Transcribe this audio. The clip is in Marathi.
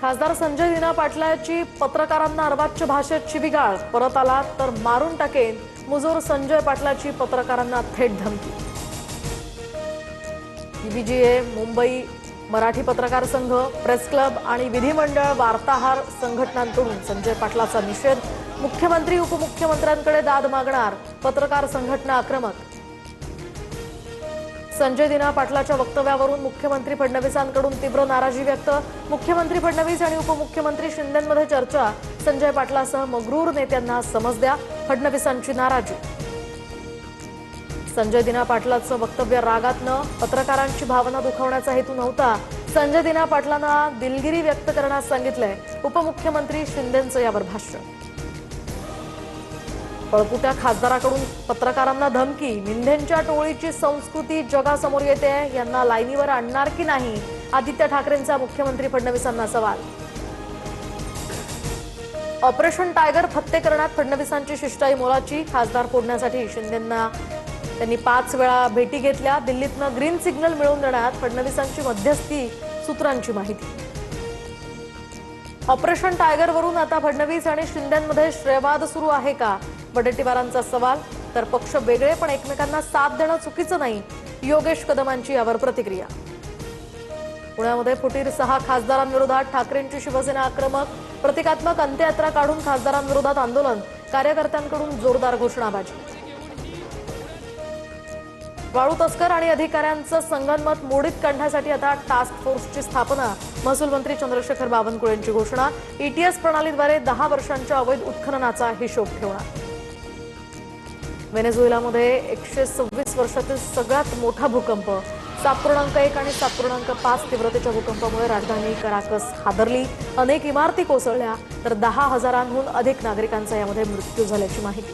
खासदार संजय दिना पाटलाची पत्रकारांना अर्वाच्य भाषेत शिवीगाळ, परत आला तर मारून टाकेन, मुजोर संजय पाटलाची पत्रकारांना थेट धमकी। पीबीजीए, मुंबई मराठी पत्रकार संघ, प्रेस क्लब आणि विधिमंडळ वार्ताहर संघटनांकडून संजय पाटलाचा निषेध। मुख्यमंत्री उपमुख्यमंत्र्यांकडे दाद मागणार, पत्रकार संघटना आक्रमक। संजय दिना पाटलाच्या वक्तव्यावरून मुख्यमंत्री फडणवीसांकडून तीव्र नाराजी व्यक्त। मुख्यमंत्री फडणवीस आणि उपमुख्यमंत्री शिंदेंमध्ये चर्चा, संजय पाटलासह मग्रूर नेत्यांना समज द्या, फडणवीसांची नाराजी। संजय दिना पाटलाचं वक्तव्य रागातनं, पत्रकारांची भावना दुखावण्याचा हेतू नव्हता, संजय दिना पाटलांना दिलगिरी व्यक्त करण्यास सांगितलंय, उपमुख्यमंत्री शिंदेंचं यावर भाष्य। पळपुट्या खासदाराकडून पत्रकारांना धमकी, मिंधेंच्या टोळीची संस्कृती जगासमोर येते, यांना लाईनीवर आणणार की नाही, आदित्य ठाकरेंचा मुख्यमंत्री फडणवीसांना सवाल। ऑपरेशन टायगर फत्ते करण्यात फडणवीसांची शिष्टाई मोलाची, खासदार फोडण्यासाठी शिंदेंना त्यांनी 5 वेळा भेटी घेतल्या, दिल्लीतनं ग्रीन सिग्नल मिळवून देण्यात फडणवीसांची मध्यस्थी, सूत्रांची माहिती। ऑपरेशन टायगरवरून आता फडणवीस आणि शिंदेंमध्ये श्रेयवाद सुरू आहे का, वडेट्टीवारांचा सवाल। तर पक्ष वेगळे पण एकमेकांना साथ देणं चुकीचं नाही, योगेश कदमांची यावर प्रतिक्रिया। पुण्यामध्ये फुटीर 6 खासदारांविरोधात ठाकरेंची शिवसेना आक्रमक, प्रतिकात्मक अंत्ययात्रा काढून खासदारांविरोधात आंदोलन, कार्यकर्त्यांकडून जोरदार घोषणाबाजी। वाळू तस्कर आणि अधिकाऱ्यांचं संगनमत मोडीत काढण्यासाठी आता टास्क फोर्सची स्थापना, महसूल मंत्री चंद्रशेखर बावनकुळेंची घोषणा। ईटीएस प्रणालीद्वारे 10 वर्षांच्या अवैध उत्खननाचा हिशोब ठेवणार। व्हेनेझुएलामध्ये 126 वर्षातील सगळ्यात मोठा भूकंप, 7.1 आणि 7.5 तीव्रतेच्या भूकंपामुळे राजधानी कराकस हादरली, अनेक इमारती कोसळल्या, तर 10,000हून अधिक नागरिकांचा यामध्ये मृत्यू झाल्याची माहिती।